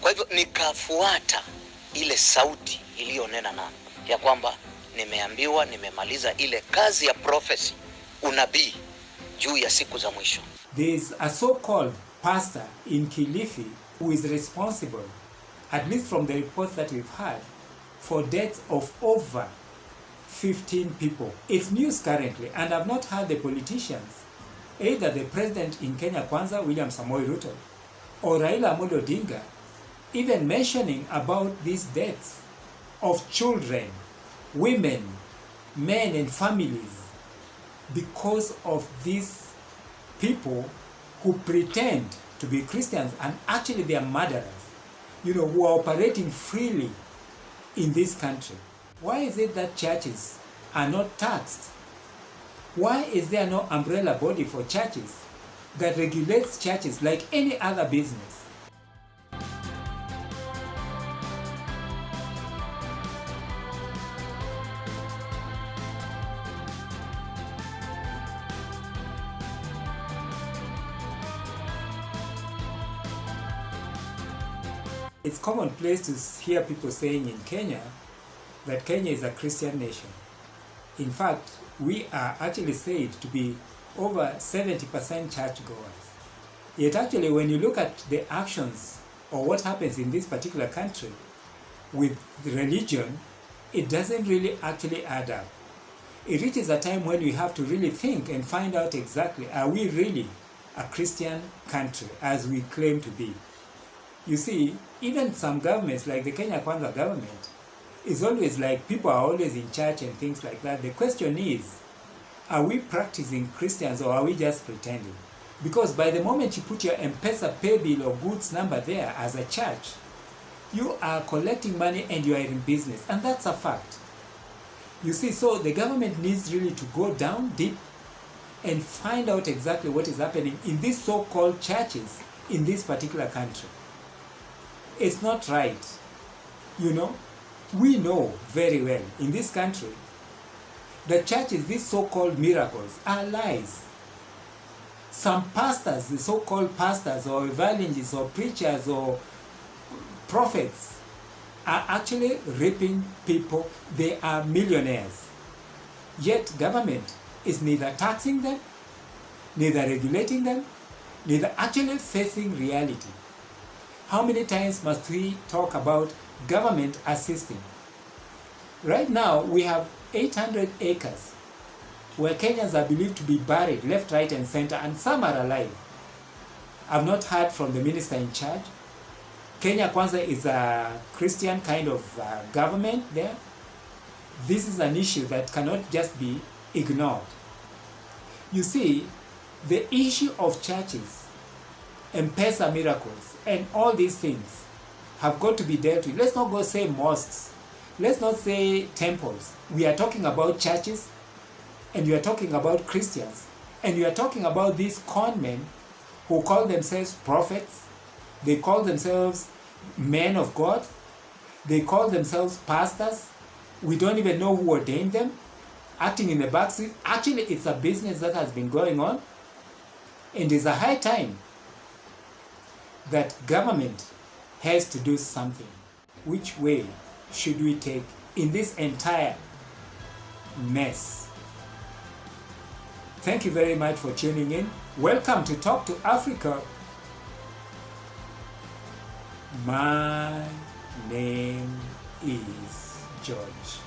Kwa hivyo nikafuata ile sauti iliyonena nami ya kwamba nimeambiwa nimemaliza ile kazi ya prophecy, unabii juu ya siku za mwisho. There is a so-called pastor in Kilifi who is responsible, at least from the reports that we've had, for deaths of over 15 people. It's news currently, and I've not heard the politicians, either the president in Kenya Kwanza, William Samoei Ruto, or Raila Amolo Odinga, even mentioning about these deaths of children, women, men and families because of these people who pretend to be Christians and actually they are murderers, who are operating freely in this country. Why is it that churches are not taxed? Why is there no umbrella body for churches that regulates churches like any other business? It's commonplace to hear people saying in Kenya that Kenya is a Christian nation. In fact, we are actually said to be over 70% churchgoers. Yet actually, when you look at the actions or what happens in this particular country with religion, it doesn't really actually add up. It reaches a time when we have to really think and find out exactly, are we really a Christian country as we claim to be? You see, even some governments like the Kenya Kwanza government is always like people are always in church and things like that. The question is, are we practicing Christians or are we just pretending? Because by the moment you put your M-Pesa pay bill or goods number there as a church, you are collecting money and you are in business, and that's a fact. You see, so the government needs really to go down deep and find out exactly what is happening in these so-called churches in this particular country. It's not right. We know very well in this country the churches, these so-called miracles, are lies. Some pastors, the so-called pastors or evangelists or preachers or prophets, are actually raping people. They are millionaires. Yet government is neither taxing them, neither regulating them, neither actually facing reality. How many times must we talk about government assisting? Right now, we have 800 acres where Kenyans are believed to be buried left, right, and center, and some are alive. I've not heard from the minister in charge. Kenya Kwanza is a Christian kind of government there. This is an issue that cannot just be ignored. You see, the issue of churches, M-Pesa miracles, and all these things have got to be dealt with. Let's not go say mosques. Let's not say temples. We are talking about churches, and we are talking about Christians, and we are talking about these con men who call themselves prophets. They call themselves men of God. They call themselves pastors. We don't even know who ordained them, acting in the backseat. Actually, it's a business that has been going on, and it's a high time that government has to do something. Which way should we take in this entire mess? Thank you very much for tuning in. Welcome to Talk to Africa. My name is George.